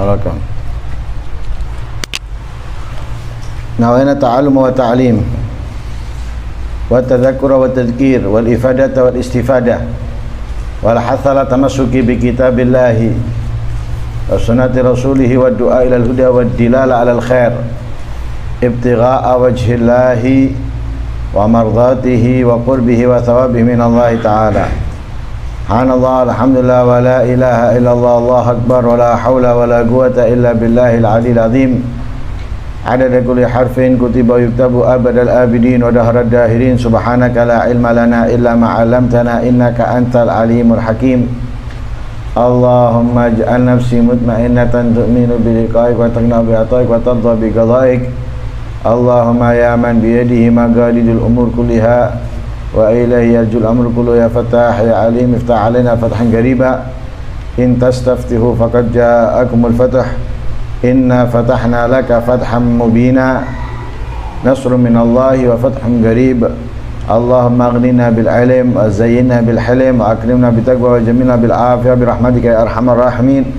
Halakan. Nawaina ta'allum wa ta'lim wa tadhakkura wa tadhkir wal ifadata wal istifadah wal hathala tamassuki bi kitabillahi wa sunnati rasulih wa du'a ila al-huda wa dilala ala al-khair ibtigha'a wajhillahi wa mardatihi wa qurbihi wa thawabihi min Allah ta'ala. Subhanallah, alhamdulillah, wa la ilaha illallah, Allahu akbar, wa la hawla wa la quwata illa billahil aliyil azim. Adada kulli harfin kutiba yuktabu abadal abidin wa dahrad dahirin. Subhanaka la ilma lana illa ma 'allamtana innaka antal alimul hakim. Allahumma ij'al nafsi mutmainnatan tu'minu bi liqa'ik wa taqna bi ata'ik wa tadha bi qada'ik. Allahumma ya man bi yadihi maqalidul umur kulliha wa ilaihi yarjul amru kullu ya fatah ya alim iftah alaina fathan qariba in tastaftihu faqad ja'akumul fath inna fatahna laka fatham mubina nasrun minallahi wa fathun qarib. Allahumma aghnina bil ilm wa zayyinna bil hilm wa akrimna bit taqwa wa jamilna bil afiyah bi rahmatika ya arhamar rahimin.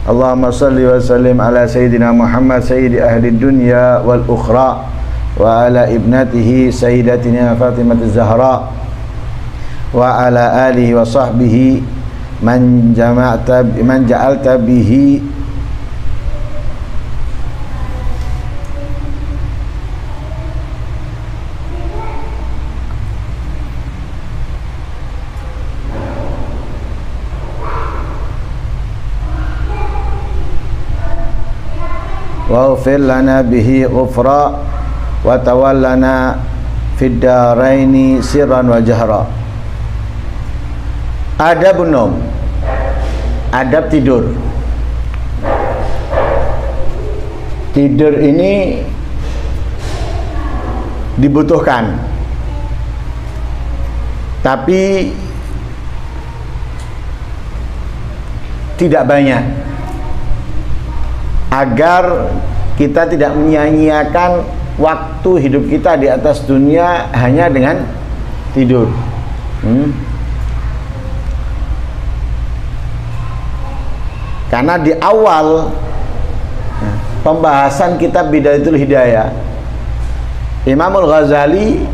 Allahumma salli wa sallim ala sayyidina Muhammad sayyidi ahli dunya wal ukhra wa ala ibnatihi sayyidatina Fatimah az-Zahra wa ala alihi wa sahbihi man ja'alta bihi wa ufir lana bihi ghufra wa tawallana fid daraini sirran wa jahra. Adabun naum, adab tidur. Tidur ini dibutuhkan, tapi tidak banyak, agar kita tidak menyia-nyiakan waktu hidup kita di atas dunia hanya dengan tidur. Karena di awal pembahasan kitab Bidayatul Hidayah, Imamul Ghazali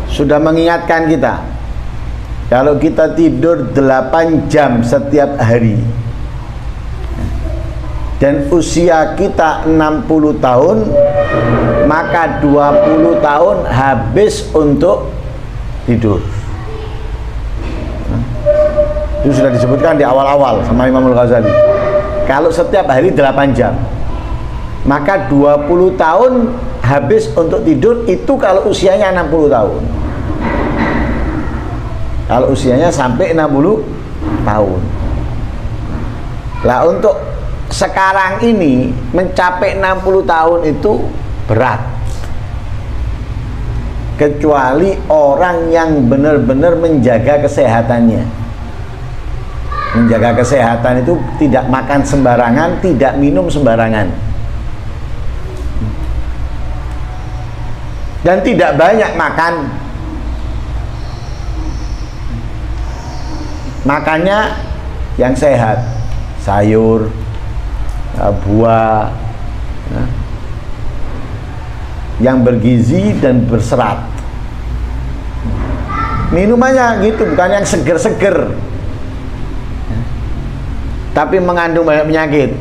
sudah mengingatkan kita, kalau kita tidur 8 jam setiap hari dan usia kita 60 tahun, maka 20 tahun habis untuk tidur. Itu sudah disebutkan di awal-awal sama Imamul Ghazali. Kalau setiap hari 8 jam, maka 20 tahun habis untuk tidur. Itu kalau usianya 60 tahun. Kalau usianya sampai 60 tahun. Lah untuk sekarang ini mencapai 60 tahun itu berat, kecuali orang yang benar-benar menjaga kesehatannya. Menjaga kesehatan itu tidak makan sembarangan, tidak minum sembarangan, dan tidak banyak makan. Makannya yang sehat, sayur, buah, yang bergizi dan berserat. Minumannya gitu, bukan yang seger-seger, tapi mengandung banyak penyakit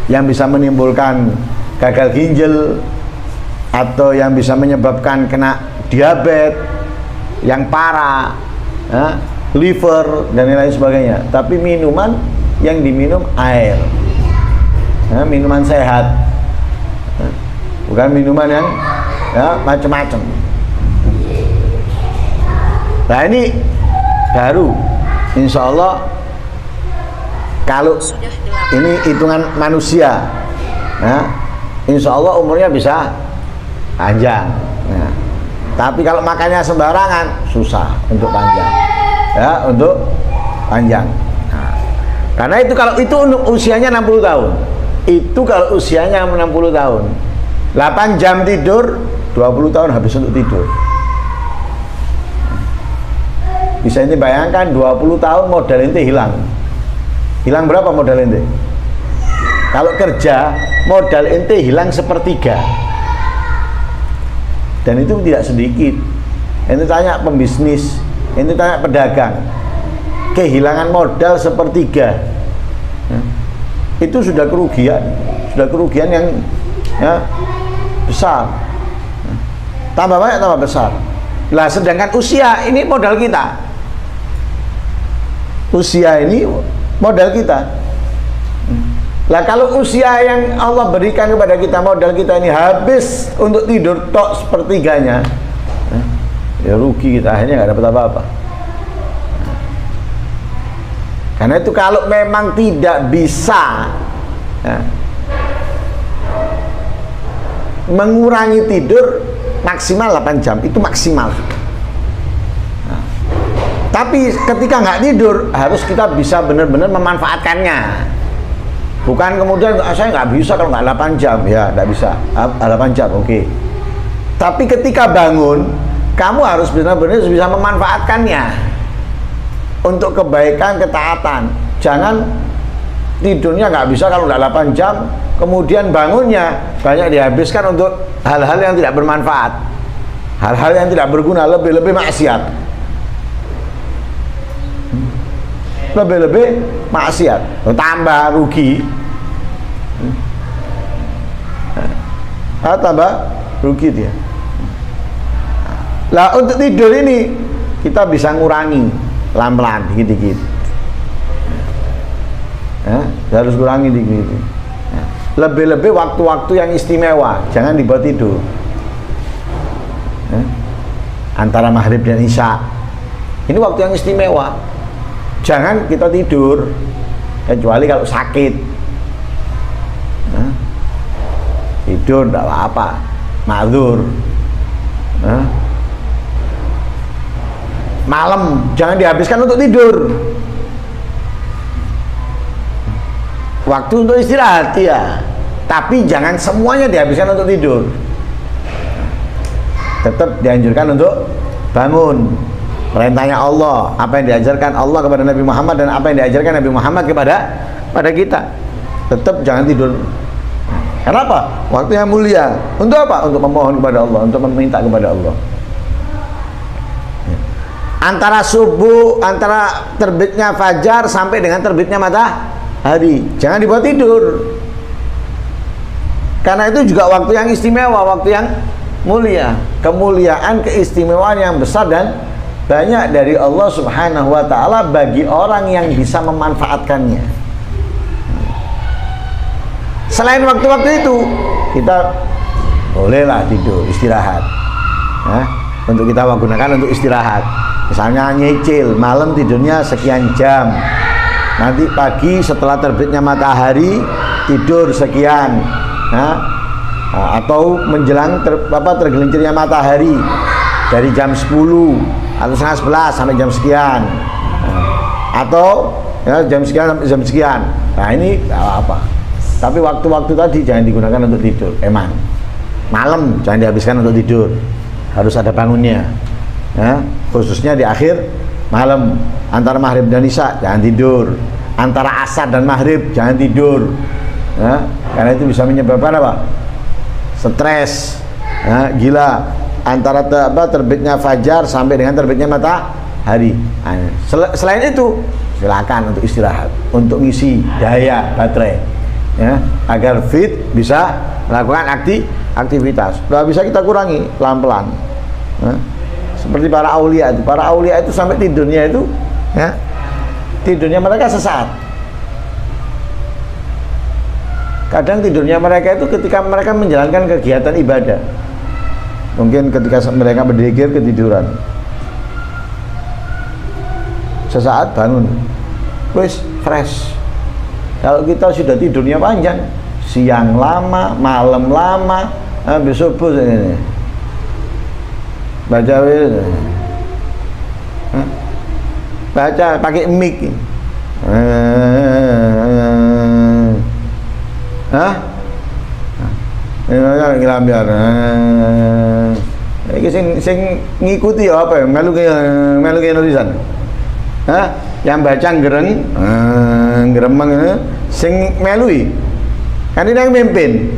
yang bisa menimbulkan gagal ginjal atau yang bisa menyebabkan kena diabetes yang parah, liver dan lain sebagainya. Tapi minuman yang diminum air, minuman sehat, bukan minuman yang macam-macam. Nah ini baru, insya Allah kalau ini hitungan manusia, insya Allah umurnya bisa panjang. Tapi kalau makannya sembarangan susah untuk panjang, untuk panjang. Karena itu kalau itu untuk usianya 60 tahun. Itu kalau usianya 60 tahun. 8 jam tidur, 20 tahun habis untuk tidur. Bisa ini bayangkan 20 tahun modal ente hilang. Hilang berapa modal ente? Kalau kerja, modal ente hilang sepertiga. Dan itu tidak sedikit. Ente tanya pembisnis, ente tanya pedagang, kehilangan modal sepertiga. Itu sudah kerugian yang ya, besar. Tambah banyak, tambah besar. Lah sedangkan usia ini modal kita. Usia ini modal kita. Lah kalau usia yang Allah berikan kepada kita, modal kita ini habis untuk tidur tok sepertiganya, ya rugi kita, akhirnya nggak dapat apa-apa. Karena itu kalau memang tidak bisa ya, mengurangi tidur maksimal 8 jam, itu maksimal. Nah, tapi ketika nggak tidur harus kita bisa benar-benar memanfaatkannya. Bukan kemudian saya nggak bisa kalau nggak 8 jam, ya nggak bisa 8 jam, oke. Tapi ketika bangun, kamu harus benar-benar bisa memanfaatkannya untuk kebaikan, ketaatan. Jangan tidurnya nggak bisa kalau nggak 8 jam, kemudian bangunnya banyak dihabiskan untuk hal-hal yang tidak bermanfaat, hal-hal yang tidak berguna, lebih-lebih maksiat, lebih-lebih maksiat, tambah rugi. Tambah rugi dia. Lah untuk tidur ini kita bisa ngurangi pelan-pelan, dikit-dikit. Harus kurangi dikit. Lebih-lebih waktu-waktu yang istimewa, jangan dibuat tidur. Antara maghrib dan isya, ini waktu yang istimewa. Jangan kita tidur, kecuali kalau sakit. Tidur tidak apa-apa, ma'dzur. Malam jangan dihabiskan untuk tidur. Waktu untuk istirahat ya, tapi jangan semuanya dihabiskan untuk tidur. Tetap dianjurkan untuk bangun. Perintahnya Allah, apa yang diajarkan Allah kepada Nabi Muhammad dan apa yang diajarkan Nabi Muhammad kepada kita. Tetap jangan tidur. Kenapa? Waktu yang mulia. Untuk apa? Untuk memohon kepada Allah, untuk meminta kepada Allah. Antara subuh, antara terbitnya fajar sampai dengan terbitnya matahari, jangan dibuat tidur. Karena itu juga waktu yang istimewa, waktu yang mulia, kemuliaan, keistimewaan yang besar dan banyak dari Allah Subhanahu wa ta'ala bagi orang yang bisa memanfaatkannya. Selain waktu-waktu itu, kita bolehlah tidur, istirahat. Untuk kita gunakan untuk istirahat. Misalnya nyicil, malam tidurnya sekian jam. Nanti pagi setelah terbitnya matahari tidur sekian. Atau menjelang tergelincirnya matahari dari jam 10 atau setengah 11 sampai jam sekian. Atau ya, jam sekian sampai jam sekian. Nah ini gak apa-apa. Tapi waktu-waktu tadi jangan digunakan untuk tidur, eman. Malam jangan dihabiskan untuk tidur, harus ada bangunnya. Khususnya di akhir malam, antara maghrib dan isya jangan tidur, antara asar dan maghrib jangan tidur. Karena itu bisa menyebabkan apa? Stres, gila. Antara terbitnya fajar sampai dengan terbitnya matahari. Selain itu, silakan untuk istirahat, untuk ngisi daya baterai. Agar fit bisa melakukan aktivitas. Nah, bisa kita kurangi pelan-pelan. Seperti para aulia itu sampai tidurnya itu, tidurnya mereka sesaat. Kadang tidurnya mereka itu ketika mereka menjalankan kegiatan ibadah. Mungkin ketika mereka berzikir ketiduran. Sesaat bangun, wis fresh. Kalau kita sudah tidurnya panjang, siang lama, malam lama, besok subuh ini baca pakai mic. Iki sing ngikuti ya apa ya? Melu ke nulisan. Yang baca geremeng sing melui Kan ini yang mimpin.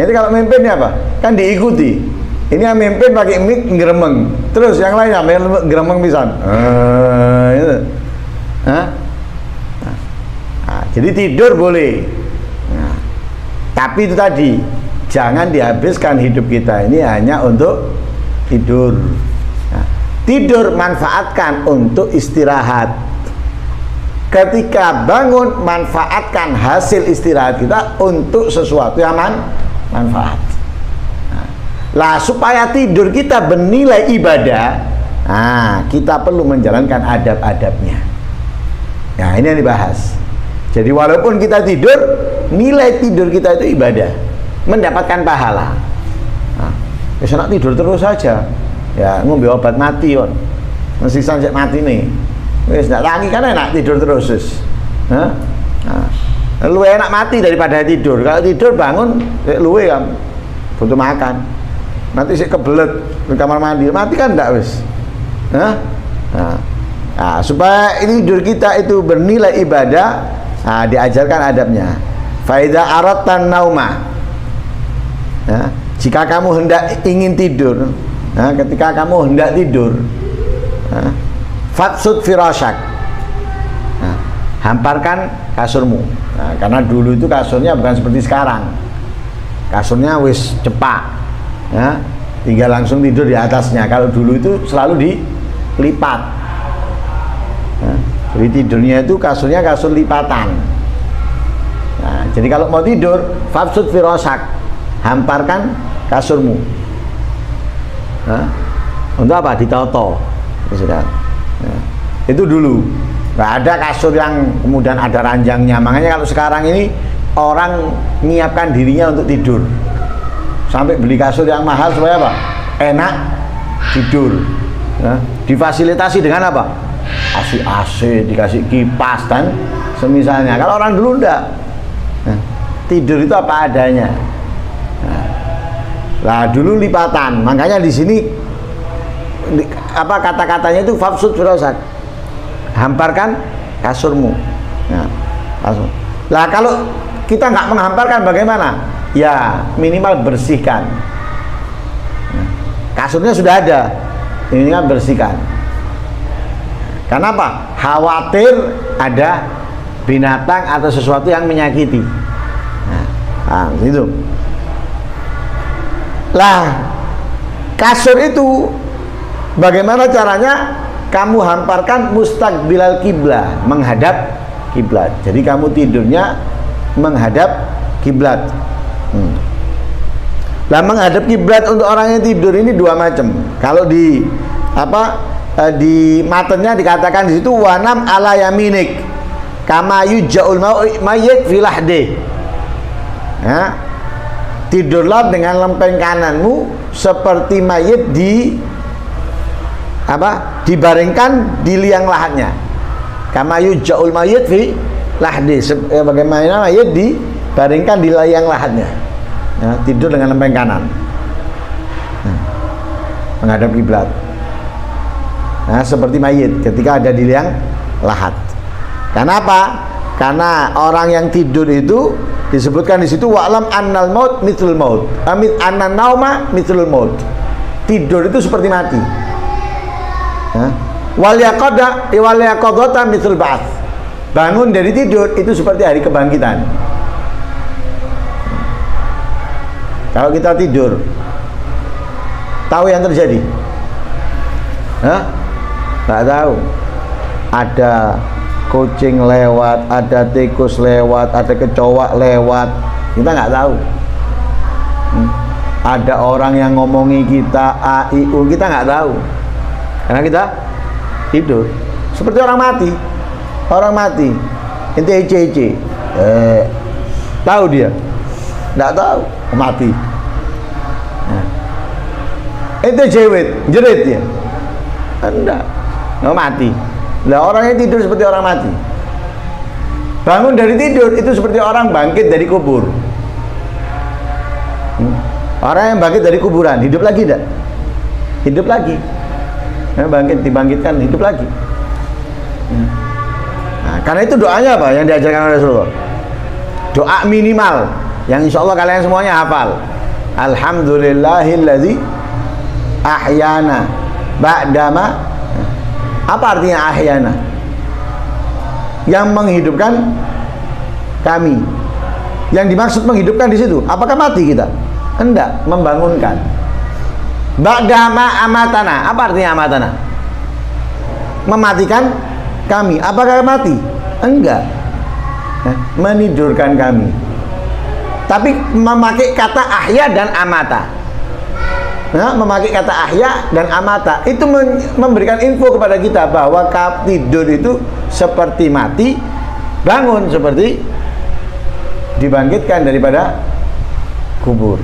Nanti kalau mimpin apa? Kan diikuti. Ini yang mimpin pakai mic ngeremeng. Terus yang lainnya ngeremeng pisan. Itu. Nah, jadi tidur boleh. Nah, tapi itu tadi, jangan dihabiskan hidup kita ini hanya untuk tidur. Nah, tidur manfaatkan untuk istirahat. Ketika bangun, manfaatkan hasil istirahat kita untuk sesuatu yang manfaat. Lah supaya tidur kita bernilai ibadah, kita perlu menjalankan adab-adabnya. Nah ini yang dibahas. Jadi walaupun kita tidur, nilai tidur kita itu ibadah, mendapatkan pahala. Ya nak tidur terus saja, ya ngombe obat mati on, mesti sampai mati nih. Wis ndak lagi kan enak tidur terus. Lu enak mati daripada tidur. Kalau tidur bangun, luwe kan butuh makan. Nanti sih kebelet di kamar mandi, mati kan enggak wis. Supaya tidur kita itu bernilai ibadah, diajarkan adabnya. Faida aratan nauma. Jika kamu hendak ingin tidur, ketika kamu hendak tidur, fatsud firasyak, hamparkan kasurmu. Karena dulu itu kasurnya bukan seperti sekarang. Kasurnya wis cepak. Tinggal langsung tidur di atasnya. Kalau dulu itu selalu dilipat. Jadi tidurnya itu kasurnya kasur lipatan. Jadi kalau mau tidur, fabsud firasyak, hamparkan kasurmu. Untuk apa? Ditoto. Itu dulu. Nggak ada kasur yang kemudian ada ranjangnya. Makanya kalau sekarang ini orang menyiapkan dirinya untuk tidur. Sampai beli kasur yang mahal supaya apa? Enak tidur. Difasilitasi dengan apa? Kasih AC, dikasih kipas dan semisalnya. Kalau orang dulu enggak. Tidur itu apa adanya. Lah dulu lipatan. Makanya di sini kata-katanya itu fabsud firasyak. Hamparkan kasurmu. Kasur. Lah kalau kita nggak menghamparkan bagaimana? Ya minimal bersihkan. Kasurnya sudah ada, ini kan bersihkan. Karena apa? Khawatir ada binatang atau sesuatu yang menyakiti. Gitu. Lah kasur itu bagaimana caranya? Kamu hamparkan mustaqbilal kiblat, menghadap kiblat. Jadi kamu tidurnya menghadap kiblat. Lah menghadap kiblat untuk orang yang tidur ini dua macam. Kalau di di matanya dikatakan di situ wanam ala yaminik kama yuja'ul mayyit fil lahdi. Tidurlah dengan lempeng kananmu seperti mayit dibaringkan di liang lahatnya. Kama yuja'ul mayyit fi lahdi, bagaimana mayit dibaringkan di liang lahatnya. Tidur dengan lempeng kanan, menghadap kiblat. Seperti mayit ketika ada di liang lahat. Kenapa? Karena orang yang tidur itu disebutkan di situ wa'lam annal maut mithlul maut, annan nauma mithlul maut. Tidur itu seperti mati. Wal yaqadata mithlul ba'ats. Bangun dari tidur itu seperti hari kebangkitan. Kalau kita tidur, tahu yang terjadi? Nggak tahu. Ada kucing lewat, ada tikus lewat, ada kecoa lewat, kita nggak tahu. Ada orang yang ngomongi kita a i u, kita nggak tahu karena kita tidur. Seperti orang mati. Orang mati ente ece tahu dia? Nggak tahu, mati. Ente jerit ya? Enggak, mati. Lah orang yang tidur seperti orang mati. Bangun dari tidur itu seperti orang bangkit dari kubur. Orang yang bangkit dari kuburan hidup lagi tidak? Hidup lagi. Dibangkitkan hidup lagi. Karena itu doanya apa yang diajarkan oleh Rasulullah? Doa minimal yang insya Allah kalian semuanya hafal. Alhamdulillahilladzi ahyana ba'dama. Apa artinya ahyana? Yang menghidupkan kami. Yang dimaksud menghidupkan di situ, apakah mati kita? Enggak, membangunkan. Ba'dama amatana. Apa artinya amatana? Mematikan kami. Apakah mati? Enggak. Menidurkan kami. Tapi memakai kata ahya dan amata. Memakai kata ahya dan amata itu memberikan info kepada kita bahwa tidur itu seperti mati, bangun seperti dibangkitkan daripada kubur.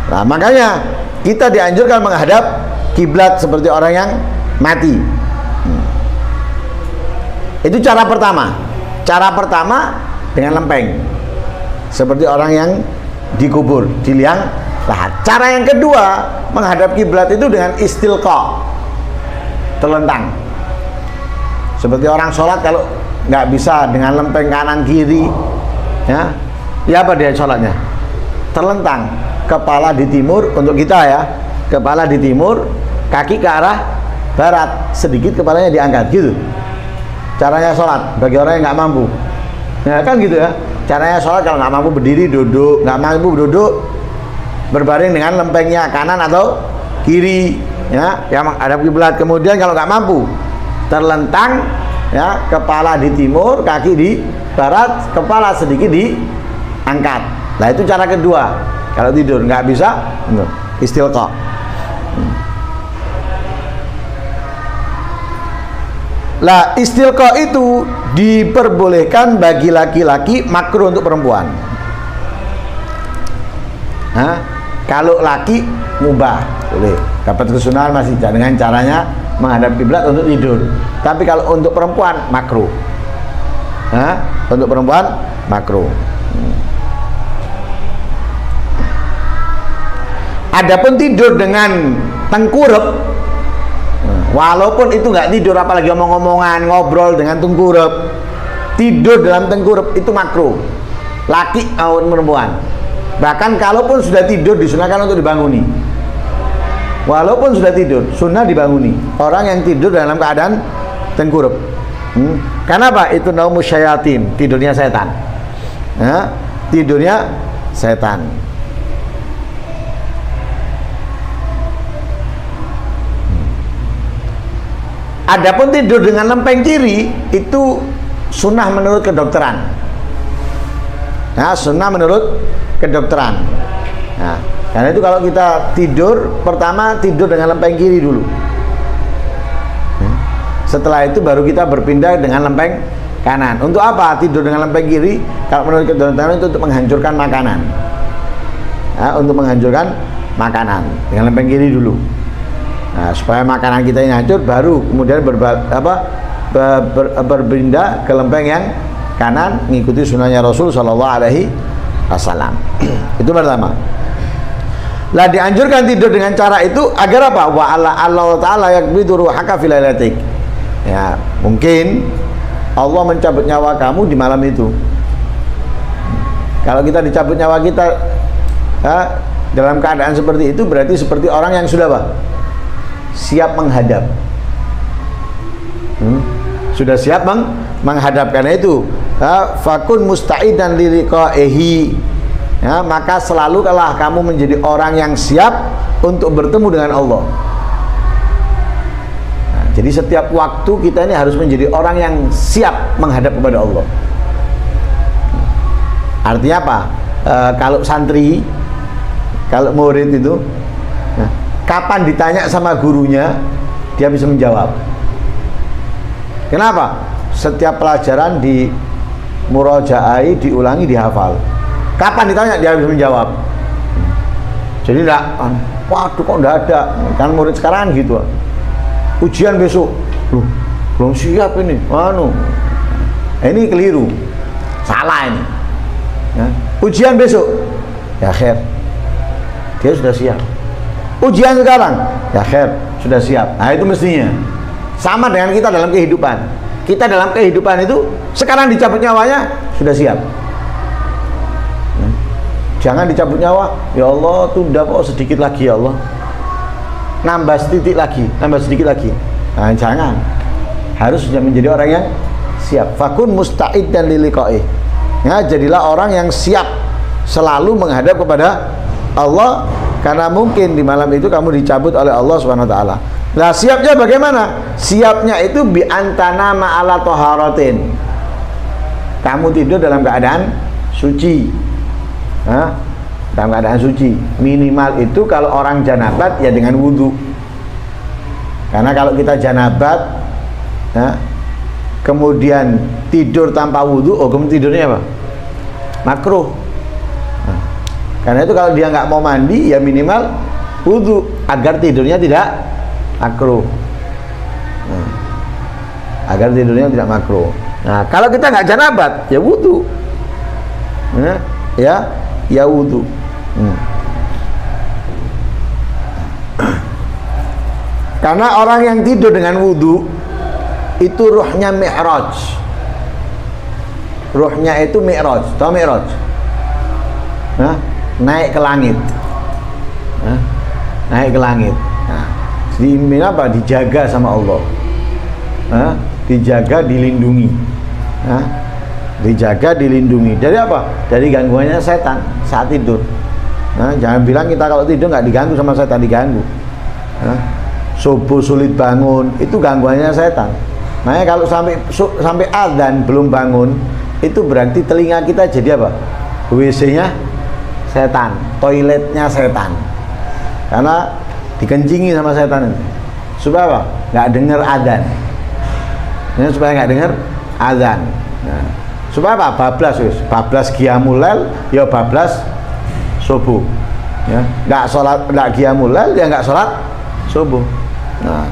Nah, makanya kita dianjurkan menghadap kiblat seperti orang yang mati. Itu cara pertama. Cara pertama dengan lempeng, seperti orang yang dikubur, di liang lahat. Cara yang kedua menghadap kiblat itu dengan istilqa, terlentang. Seperti orang sholat kalau nggak bisa dengan lempeng kanan kiri, ya apa dia sholatnya? Terlentang, kepala di timur untuk kita ya, kepala di timur, kaki ke arah barat, sedikit kepalanya diangkat gitu. Caranya sholat bagi orang yang nggak mampu, ya kan gitu ya. Caranya sholat kalau nggak mampu berdiri duduk, nggak mampu duduk berbaring dengan lempengnya kanan atau kiri, ya yang menghadap kiblat. Kemudian kalau nggak mampu terlentang, ya kepala di timur, kaki di barat, kepala sedikit diangkat. Nah itu cara kedua kalau tidur. Nggak bisa istilqa. Lah istilqa itu diperbolehkan bagi laki-laki, makruh untuk perempuan. Kalau laki mubah, boleh. Dapat kesunahan masih dengan caranya menghadap kiblat untuk tidur. Tapi kalau untuk perempuan makruh. Untuk perempuan makruh. Adapun tidur dengan tengkurap, walaupun itu nggak tidur, apalagi omong-omongan, ngobrol dengan tengkurap, tidur dalam tengkurap itu makruh, laki maupun perempuan. Bahkan kalaupun sudah tidur disunahkan untuk dibanguni. Walaupun sudah tidur, sunnah dibanguni. Orang yang tidur dalam keadaan tengkurap. Karena apa? Itu naumus syayatin, tidurnya setan. Tidurnya setan. Adapun tidur dengan lempeng kiri itu sunnah menurut kedokteran. Sunnah menurut kedokteran. Karena itu kalau kita tidur, pertama tidur dengan lempeng kiri dulu. Setelah itu baru kita berpindah dengan lempeng kanan. Untuk apa tidur dengan lempeng kiri? Kalau menurut kedokteran itu untuk menghancurkan makanan. Untuk menghancurkan makanan dengan lempeng kiri dulu. Supaya makanan kita ini hancur, baru kemudian berpindah ke lempeng yang kanan, mengikuti sunnahnya Rasul Shallallahu Alaihi Wasallam. Itu pertama. Lah dianjurkan tidur dengan cara itu agar apa? Wa Allah Taala yakbidu ruhaka fil lailatik. Ya, mungkin Allah mencabut nyawa kamu di malam itu. Kalau kita dicabut nyawa kita dalam keadaan seperti itu, berarti seperti orang yang sudah apa? Siap menghadap. Sudah siap menghadap. Karena itu fakun musta'idan liliqa'ihi, maka selalu kalah kamu menjadi orang yang siap untuk bertemu dengan Allah. Jadi setiap waktu kita ini harus menjadi orang yang siap menghadap kepada Allah. Artinya apa? Kalau santri, kalau murid itu, kapan ditanya sama gurunya, dia bisa menjawab. Kenapa? Setiap pelajaran di murajaai, diulangi, dihafal. Kapan ditanya dia bisa menjawab. Jadi enggak, waduh kok enggak ada. Kan murid sekarang gitu. Ujian besok, loh, belum siap ini. Ini keliru, salah ini. Ujian besok, ya khair, dia sudah siap. Ujian sekarang, ya khair, sudah siap. Nah itu mestinya. Sama dengan kita dalam kehidupan. Kita dalam kehidupan itu sekarang dicabut nyawanya sudah siap. Jangan dicabut nyawa, ya Allah tunda kok sedikit lagi ya Allah, nambah sedikit lagi, nambah sedikit lagi. Nah, jangan, harus sudah menjadi orang yang siap. Fakun musta'iddan liliqa'i. Ya, jadilah orang yang siap selalu menghadap kepada Allah, karena mungkin di malam itu kamu dicabut oleh Allah Subhanahu wa taala. Nah, siapnya bagaimana? Siapnya itu bi antana ma'ala taharatin. Kamu tidur dalam keadaan suci. Dalam keadaan suci. Minimal itu kalau orang janabat ya dengan wudhu. Karena kalau kita janabat kemudian tidur tanpa wudhu, kemudian tidurnya apa? Makruh. Karena itu kalau dia nggak mau mandi ya minimal wudhu agar tidurnya tidak makruh. Agar tidurnya tidak makruh. Nah, kalau kita nggak janabat ya wudhu. Ya wudhu. Karena orang yang tidur dengan wudhu itu ruhnya mi'raj. Ruhnya itu mi'raj. Tahu mi'raj? Naik ke langit. Naik ke langit. Di apa? Dijaga sama Allah. Dijaga, dilindungi. Dijaga, dilindungi. Dari apa? Dari gangguannya setan saat tidur. Jangan bilang kita kalau tidur nggak diganggu sama setan, diganggu. Subuh sulit bangun, itu gangguannya setan. Makanya kalau sampai adzan belum bangun, itu berarti telinga kita jadi apa? WC-nya setan, toiletnya setan. Karena dikencingi sama setan itu. Supaya apa? Nggak dengar adzan. Supaya nggak dengar adzan. Supaya apa? Bablas qiyamul lail ya bablas subuh. Ya, enggak salat, enggak qiyamul lail ya enggak salat subuh. Nah,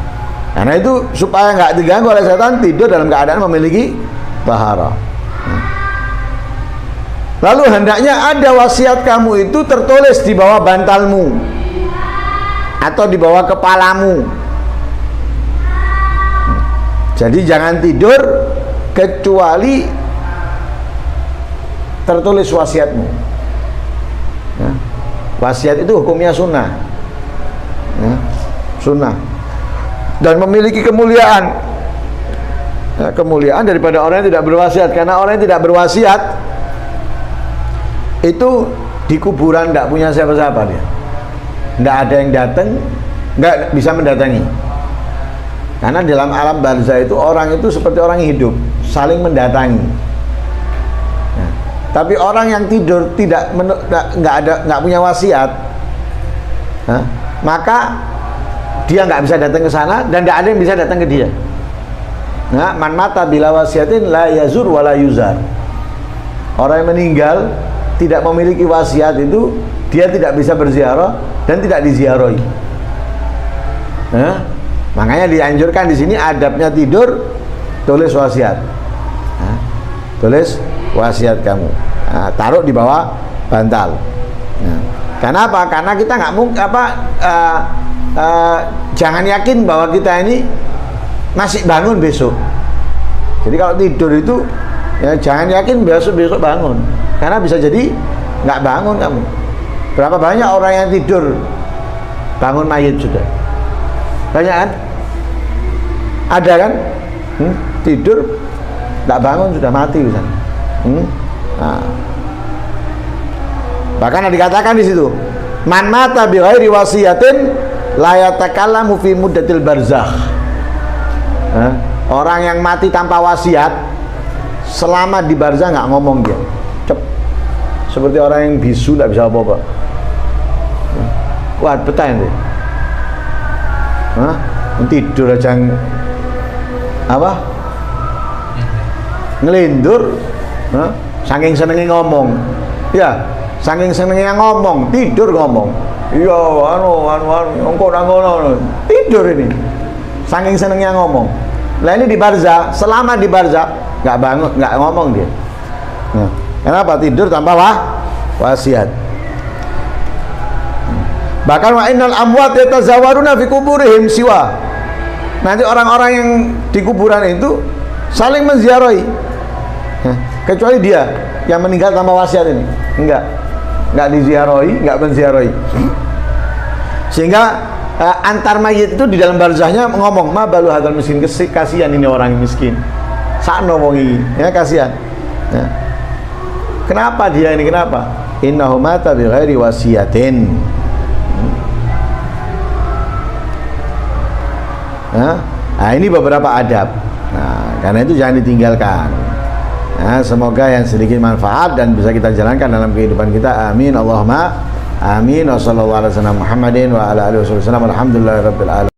karena itu supaya enggak diganggu oleh setan, tidur dalam keadaan memiliki tahara. Lalu hendaknya ada wasiat kamu itu tertulis di bawah bantalmu atau di bawah kepalamu. Jadi jangan tidur kecuali tertulis wasiatmu. Wasiat itu hukumnya sunnah. Sunnah. Dan memiliki kemuliaan. Kemuliaan daripada orang yang tidak berwasiat. Karena orang yang tidak berwasiat itu di kuburan tidak punya siapa-siapa dia. Tidak ada yang datang, nggak bisa mendatangi. Karena dalam alam barzah itu orang itu seperti orang hidup, saling mendatangi. Tapi orang yang tidur nggak punya wasiat, maka dia nggak bisa datang ke sana dan tidak ada yang bisa datang ke dia. Man mata bila wasiatin la yazur wala yuzar. Orang yang meninggal tidak memiliki wasiat itu dia tidak bisa berziarah dan tidak diziarahi. Makanya dianjurkan di sini adabnya tidur tulis wasiat. Tulis wasiat kamu, taruh di bawah bantal. Karena apa? Karena kita nggak mungkin jangan yakin bahwa kita ini masih bangun besok. Jadi kalau tidur itu ya jangan yakin besok bangun, karena bisa jadi nggak bangun kamu. Berapa banyak orang yang tidur bangun mayit sudah? Banyak kan? Ada kan? Tidur nggak bangun sudah mati misalnya. Bahkan dikatakan di situ, man mata bi ghairi wasiyatin la yatakallamu fi muddatil barzakh. Orang yang mati tanpa wasiat selama di barzah nggak ngomong dia. Seperti orang yang bisu nggak bisa apa-apa. Wah, betah ini. Tidur aja ngelindur. Saking senengnya ngomong, ya, saking senengnya ngomong, tidur ngomong. Iya, tidur ini. Saking senengnya ngomong. Lah ini di barzah, selama di barzah nggak bangun, nggak ngomong dia. Kenapa? Tidur tanpa wasiat. Bahkan wa innal amwat yatazawaruna fi kuburihim siwa. Nanti orang-orang yang di kuburan itu saling menziarahi. Kecuali dia yang meninggal tanpa wasiat ini. Enggak. nggak diziarahi, nggak menziarahi. Sehingga antar mayit itu di dalam barzahnya ngomong, ma balu hadal miskin, kasihan ini orang miskin. Sakno wong iki, ya kasihan. Ya. Kenapa dia ini? Kenapa? Innahu mata bi ghairi wasiyatin. Nah, ini beberapa adab. Nah, karena itu jangan ditinggalkan. Nah, semoga yang sedikit manfaat dan bisa kita jalankan dalam kehidupan kita. Amin. Allahumma amin. Wassallallahu ala sayyidina Muhammadin wa ala alihi wasallam. Alhamdulillahirabbil alamin.